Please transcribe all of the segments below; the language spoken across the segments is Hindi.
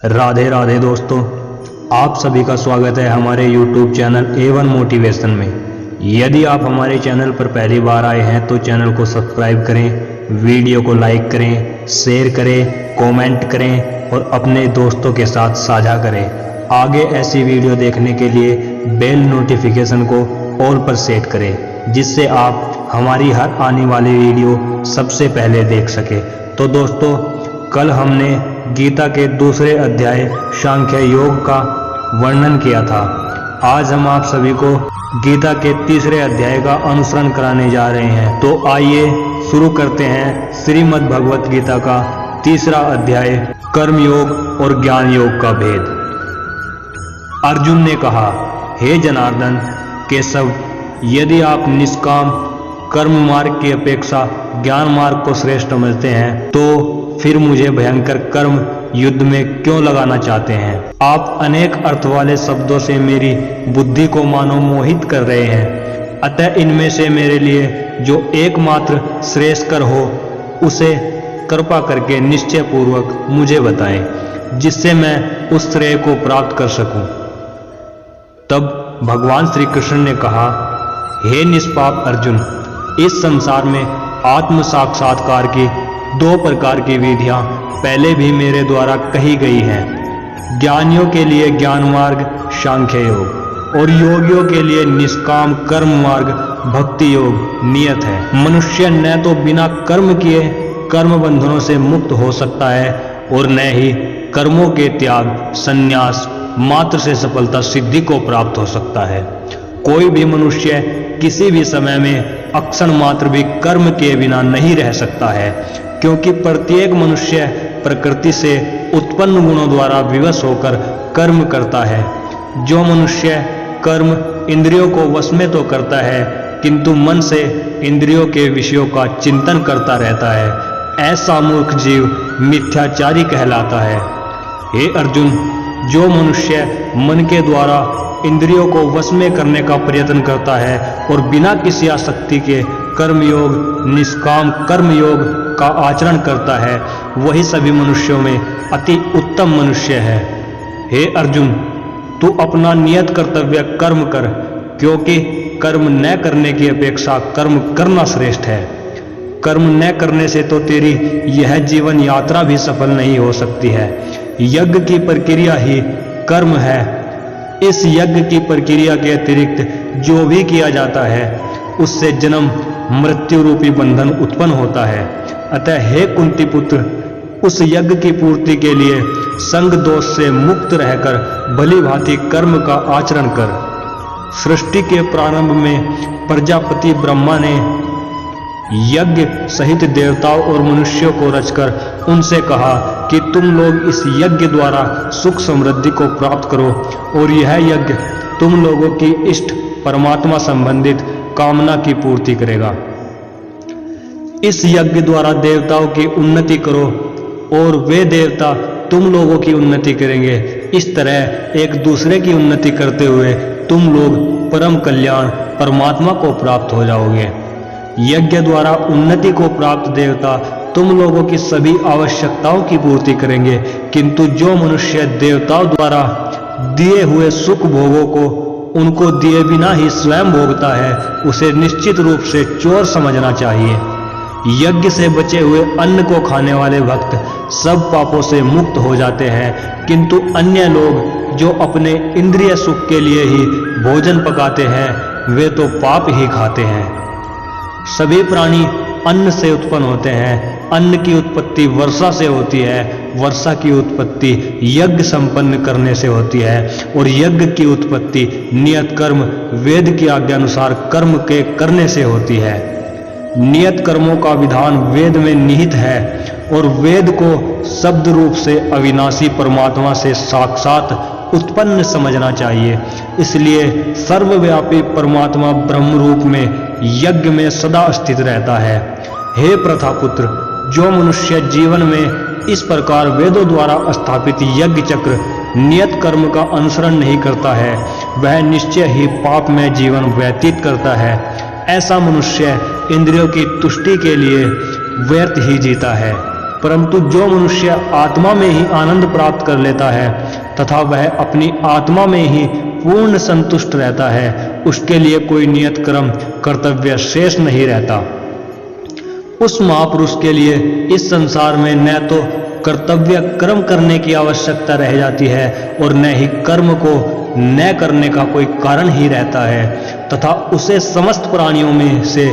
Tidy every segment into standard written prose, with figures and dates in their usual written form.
राधे राधे दोस्तों, आप सभी का स्वागत है हमारे YouTube चैनल A1 मोटिवेशन में। यदि आप हमारे चैनल पर पहली बार आए हैं तो चैनल को सब्सक्राइब करें, वीडियो को लाइक करें, शेयर करें, कमेंट करें और अपने दोस्तों के साथ साझा करें। आगे ऐसी वीडियो देखने के लिए बेल नोटिफिकेशन को ऑल पर सेट करें, जिससे आप हमारी हर आने वाली वीडियो सबसे पहले देख सके। तो दोस्तों, कल हमने गीता के दूसरे अध्याय सांख्य योग का वर्णन किया था। आज हम आप सभी को गीता के तीसरे अध्याय का अनुसरण कराने जा रहे हैं। तो आइए शुरू करते हैं श्रीमद् भगवत गीता का तीसरा अध्याय, कर्म योग और ज्ञान योग का भेद। अर्जुन ने कहा, हे जनार्दन केशव, यदि आप निष्काम कर्म मार्ग की अपेक्षा ज्ञान मार्ग को श्रेष्ठ समझते हैं तो फिर मुझे भयंकर कर्म युद्ध में क्यों लगाना चाहते हैं? आप अनेक अर्थ वाले शब्दों से मेरी बुद्धि को मानो मोहित कर रहे हैं। अतः इनमें से मेरे लिए जो एकमात्र श्रेयस्कर हो उसे कृपा करके निश्चय पूर्वक मुझे बताएं, जिससे मैं उस श्रेय को प्राप्त कर सकूं। तब भगवान श्री कृष्ण ने कहा, हे निष्पाप अर्जुन, इस संसार में आत्म साक्षात्कार की दो प्रकार की विधियां पहले भी मेरे द्वारा कही गई हैं। ज्ञानियों के लिए ज्ञान मार्ग सांख्य योग और योगियों के लिए निष्काम कर्म मार्ग भक्ति योग नियत है। मनुष्य न तो बिना कर्म किए कर्म बंधनों से मुक्त हो सकता है और न ही कर्मों के त्याग संन्यास मात्र से सफलता सिद्धि को प्राप्त हो सकता है। कोई भी मनुष्य किसी भी समय में अक्षण मात्र भी कर्म किए बिना नहीं रह सकता है, क्योंकि प्रत्येक मनुष्य प्रकृति से उत्पन्न गुणों द्वारा विवश होकर कर्म करता है। जो मनुष्य कर्म इंद्रियों को वश में तो करता है, किंतु मन से इंद्रियों के विषयों का चिंतन करता रहता है, ऐसा मूर्ख जीव मिथ्याचारी कहलाता है। हे अर्जुन, जो मनुष्य मन के द्वारा इंद्रियों को वश में करने का प्रयत्न करता है और बिना किसी आसक्ति के कर्म योग निष्काम कर्म योग का आचरण करता है, वही सभी मनुष्यों में अति उत्तम मनुष्य है। हे अर्जुन, तू अपना नियत कर्तव्य कर्म कर, क्योंकि कर्म न करने की अपेक्षा कर्म करना श्रेष्ठ है। कर्म न करने से तो तेरी यह जीवन यात्रा भी सफल नहीं हो सकती है। यज्ञ की प्रक्रिया ही कर्म है। इस यज्ञ की प्रक्रिया के अतिरिक्त जो भी किया जाता है उससे जन्म मृत्यु रूपी बंधन उत्पन्न होता है। अतः हे कुंती पुत्र, उस यज्ञ की पूर्ति के लिए संग दोष से मुक्त रहकर भली भांति कर्म का आचरण कर। सृष्टि के प्रारंभ में प्रजापति ब्रह्मा ने यज्ञ सहित देवताओं और मनुष्यों को रचकर उनसे कहा कि तुम लोग इस यज्ञ द्वारा सुख समृद्धि को प्राप्त करो, और यह यज्ञ तुम लोगों की इष्ट परमात्मा संबंधित कामना की पूर्ति करेगा। इस यज्ञ द्वारा देवताओं की उन्नति करो और वे देवता तुम लोगों की उन्नति करेंगे। इस तरह एक दूसरे की उन्नति करते हुए तुम लोग परम कल्याण परमात्मा को प्राप्त हो जाओगे। यज्ञ द्वारा उन्नति को प्राप्त देवता तुम लोगों की सभी आवश्यकताओं की पूर्ति करेंगे, किंतु जो मनुष्य देवताओं द्वारा दिए हुए सुख भोगों को उनको दिए बिना ही स्वयं भोगता है, उसे निश्चित रूप से चोर समझना चाहिए। यज्ञ से बचे हुए अन्न को खाने वाले भक्त सब पापों से मुक्त हो जाते हैं, किंतु अन्य लोग जो अपने इंद्रिय सुख के लिए ही भोजन पकाते हैं वे तो पाप ही खाते हैं। सभी प्राणी अन्न से उत्पन्न होते हैं। अन्न की उत्पत्ति वर्षा से होती है, वर्षा की उत्पत्ति यज्ञ संपन्न करने से होती है, और यज्ञ की उत्पत्ति नियत कर्म वेद की आज्ञा अनुसार कर्म के करने से होती है। नियत कर्मों का विधान वेद में निहित है, और वेद को शब्द रूप से अविनाशी परमात्मा से साक्षात उत्पन्न समझना चाहिए। इसलिए सर्वव्यापी परमात्मा ब्रह्म रूप में यज्ञ में सदा स्थित रहता है। हे प्रथापुत्र, जो मनुष्य जीवन में इस प्रकार वेदों द्वारा स्थापित यज्ञ चक्र नियत कर्म का अनुसरण नहीं करता है, वह निश्चय ही पाप में जीवन व्यतीत करता है। ऐसा मनुष्य इंद्रियों की तुष्टि के लिए व्यर्थ ही जीता है। परंतु जो मनुष्य आत्मा में ही आनंद प्राप्त कर लेता है तथा वह अपनी आत्मा में ही पूर्ण संतुष्ट रहता है, उसके लिए कोई नियत कर्म कर्तव्य शेष नहीं रहता। उस महापुरुष के लिए इस संसार में न तो कर्तव्य कर्म करने की आवश्यकता रह जाती है और न ही कर्म को न करने का कोई कारण ही रहता है, तथा उसे समस्त प्राणियों में से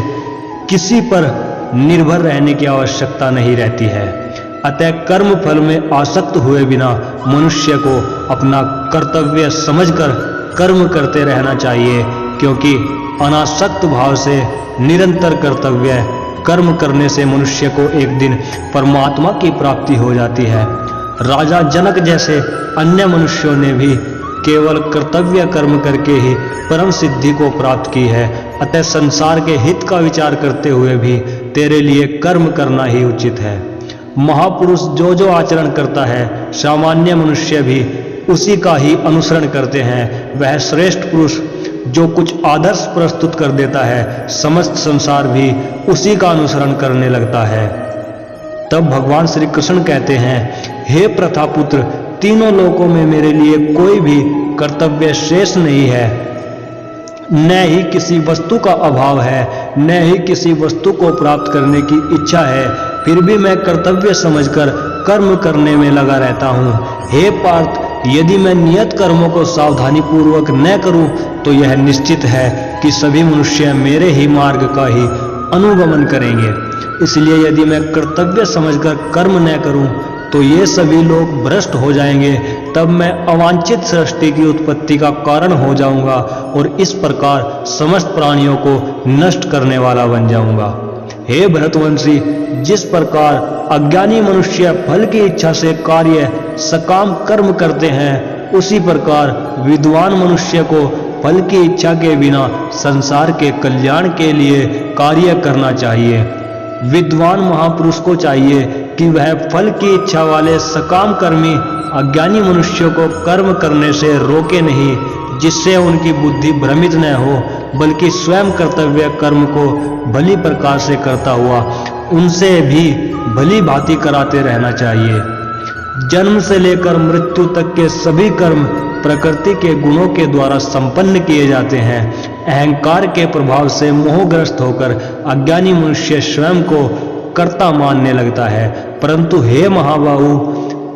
किसी पर निर्भर रहने की आवश्यकता नहीं रहती है। अतः कर्म फल में आसक्त हुए बिना मनुष्य को अपना कर्तव्य समझकर कर्म करते रहना चाहिए, क्योंकि अनासक्त भाव से निरंतर कर्तव्य कर्म करने से मनुष्य को एक दिन परमात्मा की प्राप्ति हो जाती है। राजा जनक जैसे अन्य मनुष्यों ने भी केवल कर्तव्य कर्म करके ही परम सिद्धि को प्राप्त की है। अतः संसार के हित का विचार करते हुए भी तेरे लिए कर्म करना ही उचित है। महापुरुष जो जो आचरण करता है, सामान्य मनुष्य भी उसी का ही अनुसरण करते हैं। वह श्रेष्ठ पुरुष जो कुछ आदर्श प्रस्तुत कर देता है, समस्त संसार भी उसी का अनुसरण करने लगता है। तब भगवान श्री कृष्ण कहते हैं, हे प्रथापुत्र, तीनों लोकों में मेरे लिए कोई भी कर्तव्य शेष नहीं है, न ही किसी वस्तु का अभाव है, न ही किसी वस्तु को प्राप्त करने की इच्छा है, फिर भी मैं कर्तव्य समझकर कर्म करने में लगा रहता हूँ। हे पार्थ, यदि मैं नियत कर्मों को सावधानी पूर्वक न करूं तो यह निश्चित है कि सभी मनुष्य मेरे ही मार्ग का ही अनुगमन करेंगे। इसलिए यदि मैं कर्तव्य समझकर कर्म न करूं तो ये सभी लोग भ्रष्ट हो जाएंगे, तब मैं अवांछित सृष्टि की उत्पत्ति का कारण हो जाऊंगा और इस प्रकार समस्त प्राणियों को नष्ट करने वाला बन जाऊंगा। हे भरतवंशी, जिस प्रकार अज्ञानी मनुष्य फल की इच्छा से कार्य सकाम कर्म करते हैं, उसी प्रकार विद्वान मनुष्य को फल की इच्छा के बिना संसार के कल्याण के लिए कार्य करना चाहिए। विद्वान महापुरुष को चाहिए कि वह फल की इच्छा वाले सकाम कर्मी अज्ञानी मनुष्यों को कर्म करने से रोके नहीं, जिससे उनकी बुद्धि भ्रमित न हो, बल्कि स्वयं कर्तव्य कर्म को भली प्रकार से करता हुआ उनसे भी भली भांति कराते रहना चाहिए। जन्म से लेकर मृत्यु तक के सभी कर्म प्रकृति के गुणों के द्वारा संपन्न किए जाते हैं। अहंकार के प्रभाव से मोहग्रस्त होकर अज्ञानी मनुष्य स्वयं को कर्ता मानने लगता है, परंतु हे महाबाहु,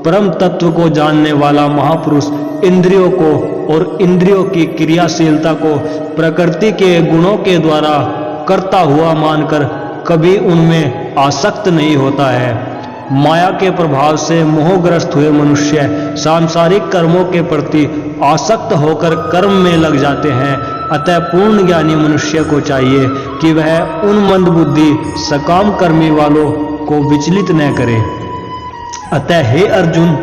परम तत्व को जानने वाला महापुरुष इंद्रियों को और इंद्रियों की क्रियाशीलता को प्रकृति के गुणों के द्वारा करता हुआ मानकर कभी उनमें आसक्त नहीं होता है। माया के प्रभाव से मोहग्रस्त हुए मनुष्य सांसारिक कर्मों के प्रति आसक्त होकर कर्म में लग जाते हैं। अतः पूर्ण ज्ञानी मनुष्य को चाहिए कि वह उन मंदबुद्धि सकाम कर्मी वालों को विचलित न करे। अतः हे अर्जुन,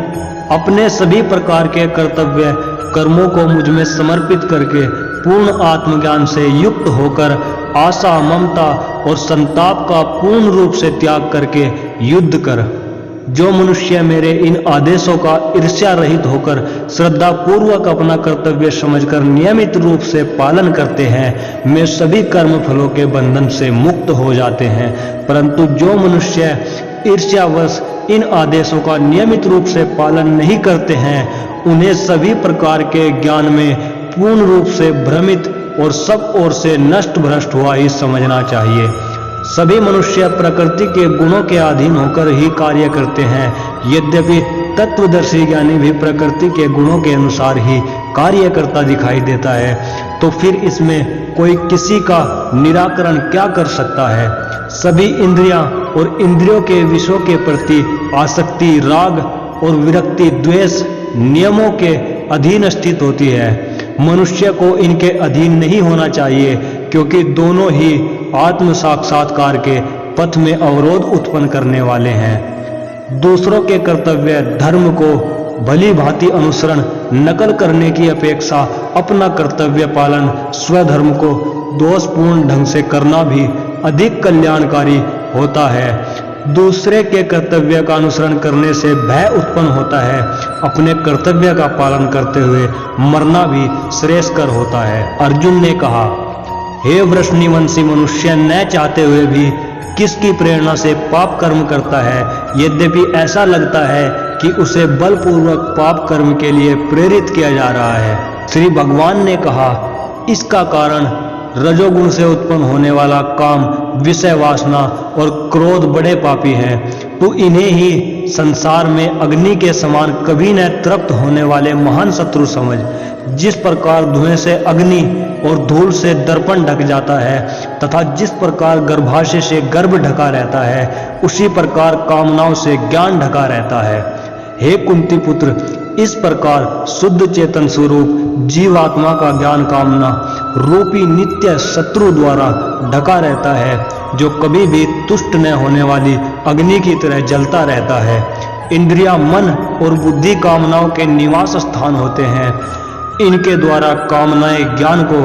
अपने सभी प्रकार के कर्तव्य कर्मों को मुझ में समर्पित करके पूर्ण आत्मज्ञान से युक्त होकर आशा, ममता और संताप का पूर्ण रूप से त्याग करके युद्ध कर। जो मनुष्य मेरे इन आदेशों का ईर्ष्या रहित होकर श्रद्धा पूर्वक अपना कर्तव्य समझकर नियमित रूप से पालन करते हैं, वे सभी कर्म फलों के बंधन से मुक्त हो जाते हैं। परंतु जो मनुष्य ईर्ष्यावश इन आदेशों का नियमित रूप से पालन नहीं करते हैं, उन्हें सभी प्रकार के ज्ञान में पूर्ण रूप से भ्रमित और सब ओर से नष्ट भ्रष्ट हुआ ही समझना चाहिए। सभी मनुष्य प्रकृति के गुणों के अधीन होकर ही कार्य करते हैं। यद्यपि तत्वदर्शी ज्ञानी भी प्रकृति के गुणों के अनुसार ही कार्य करता दिखाई देता है, तो फिर इसमें कोई किसी का निराकरण क्या कर सकता है। सभी इंद्रियां और इंद्रियों के विषयों के प्रति आसक्ति, राग और विरक्ति, द्वेष नियमों के अधीन स्थित होती है। मनुष्य को इनके अधीन नहीं होना चाहिए, क्योंकि दोनों ही आत्म साक्षात्कार के पथ में अवरोध उत्पन्न करने वाले हैं। दूसरों के कर्तव्य धर्म को भली भांति अनुसरण नकल करने की अपेक्षा अपना कर्तव्य पालन स्वधर्म को दोषपूर्ण ढंग से करना भी अधिक कल्याणकारी होता है। दूसरे के कर्तव्य का अनुसरण करने से भय उत्पन्न होता है। अपने कर्तव्य का पालन करते हुए मरना भी श्रेयस्कर होता है। अर्जुन ने कहा, हे वृषणिवंशी मनुष्य, न चाहते हुए भी किसकी प्रेरणा से पाप कर्म करता है, यद्यपि ऐसा लगता है कि उसे बलपूर्वक पाप कर्म के लिए प्रेरित किया जा रहा है। श्री भगवान ने कहा, इसका कारण रजोगुण से उत्पन्न होने वाला काम, विषय वासना और क्रोध बड़े पापी हैं। तू इन्हें ही संसार में अग्नि के समान कभी न तृप्त होने वाले महान शत्रु समझ। जिस प्रकार धुएं से अग्नि और धूल से दर्पण ढक जाता है तथा जिस प्रकार गर्भाशय से गर्भ ढका रहता है, उसी प्रकार कामनाओं से ज्ञान ढका रहता है। हे कुंती पुत्र, इस प्रकार शुद्ध चेतन स्वरूप जीवात्मा का ज्ञान कामना रूपी नित्य शत्रु द्वारा ढका रहता है, जो कभी भी तुष्ट न होने वाली अग्नि की तरह जलता रहता है। इंद्रिया, मन और बुद्धि कामनाओं के निवास स्थान होते हैं। इनके द्वारा कामनाएं ज्ञान को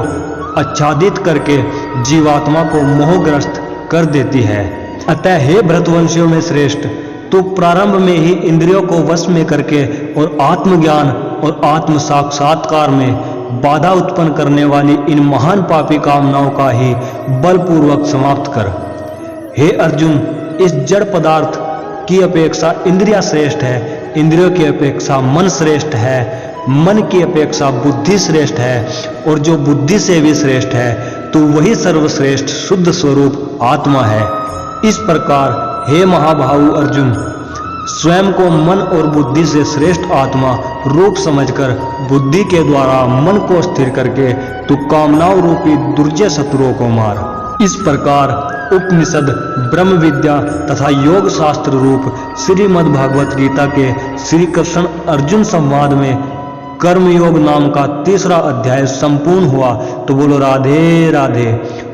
आच्छादित करके जीवात्मा को मोहग्रस्त कर देती है। अतः हे भरतवंशियों में श्रेष्ठ, तू प्रारंभ में ही इंद्रियों को वश में करके और आत्मज्ञान और आत्म साक्षात्कार में बाधा उत्पन्न करने वाली इन महान पापी कामनाओं का ही बलपूर्वक समाप्त कर। हे अर्जुन, इस जड़ पदार्थ की अपेक्षा इंद्रियां श्रेष्ठ है, इंद्रियों की अपेक्षा मन श्रेष्ठ है, मन की अपेक्षा बुद्धि श्रेष्ठ है, और जो बुद्धि से भी श्रेष्ठ है तो वही सर्वश्रेष्ठ शुद्ध स्वरूप आत्मा है। इस प्रकार हे महाबाहु अर्जुन, स्वयं को मन और बुद्धि से श्रेष्ठ आत्मा रूप समझकर बुद्धि के द्वारा मन को स्थिर करके तू कामनाओं रूपी दुर्जय शत्रुओं को मार। इस प्रकार उपनिषद, ब्रह्म विद्या तथा योग शास्त्र रूप श्रीमद् भागवत गीता के श्री कृष्ण अर्जुन संवाद में कर्मयोग नाम का 3रा अध्याय संपूर्ण हुआ। तो बोलो राधे राधे।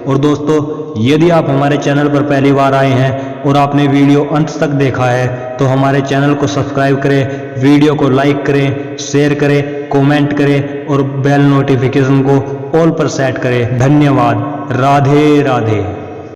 और दोस्तों, यदि आप हमारे चैनल पर पहली बार आए हैं और आपने वीडियो अंत तक देखा है तो हमारे चैनल को सब्सक्राइब करें, वीडियो को लाइक करें, शेयर करें, कमेंट करें और बेल नोटिफिकेशन को ऑल पर सेट करें। धन्यवाद। राधे राधे।